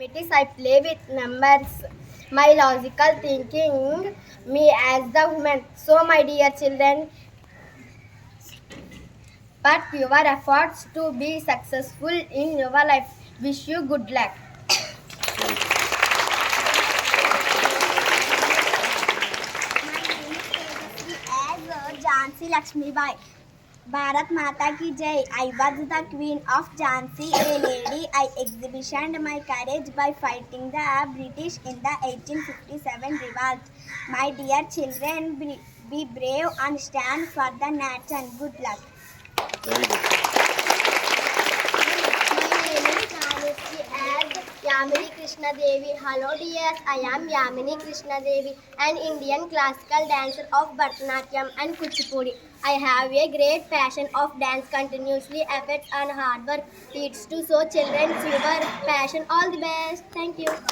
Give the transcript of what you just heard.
activities, I play with numbers. My logical thinking, me as the woman. So, my dear children, put your efforts to be successful in your life. Wish you good luck. As Jhansi Lakshmibai. Bharat Mata ki Jai. I was the queen of Jhansi, a lady. I exhibitioned my courage by fighting the British in the 1857 revolt. My dear children, be brave and stand for the nation. Good luck. Very good. My name is Nanushri as Yamini Krishna Devi. Hello dears, I am Yamini Krishna Devi, an Indian classical dancer of Bharatanatyam and Kuchipudi. I have a great passion of dance continuously efforts and hard work leads to so children your passion. All the best. Thank you.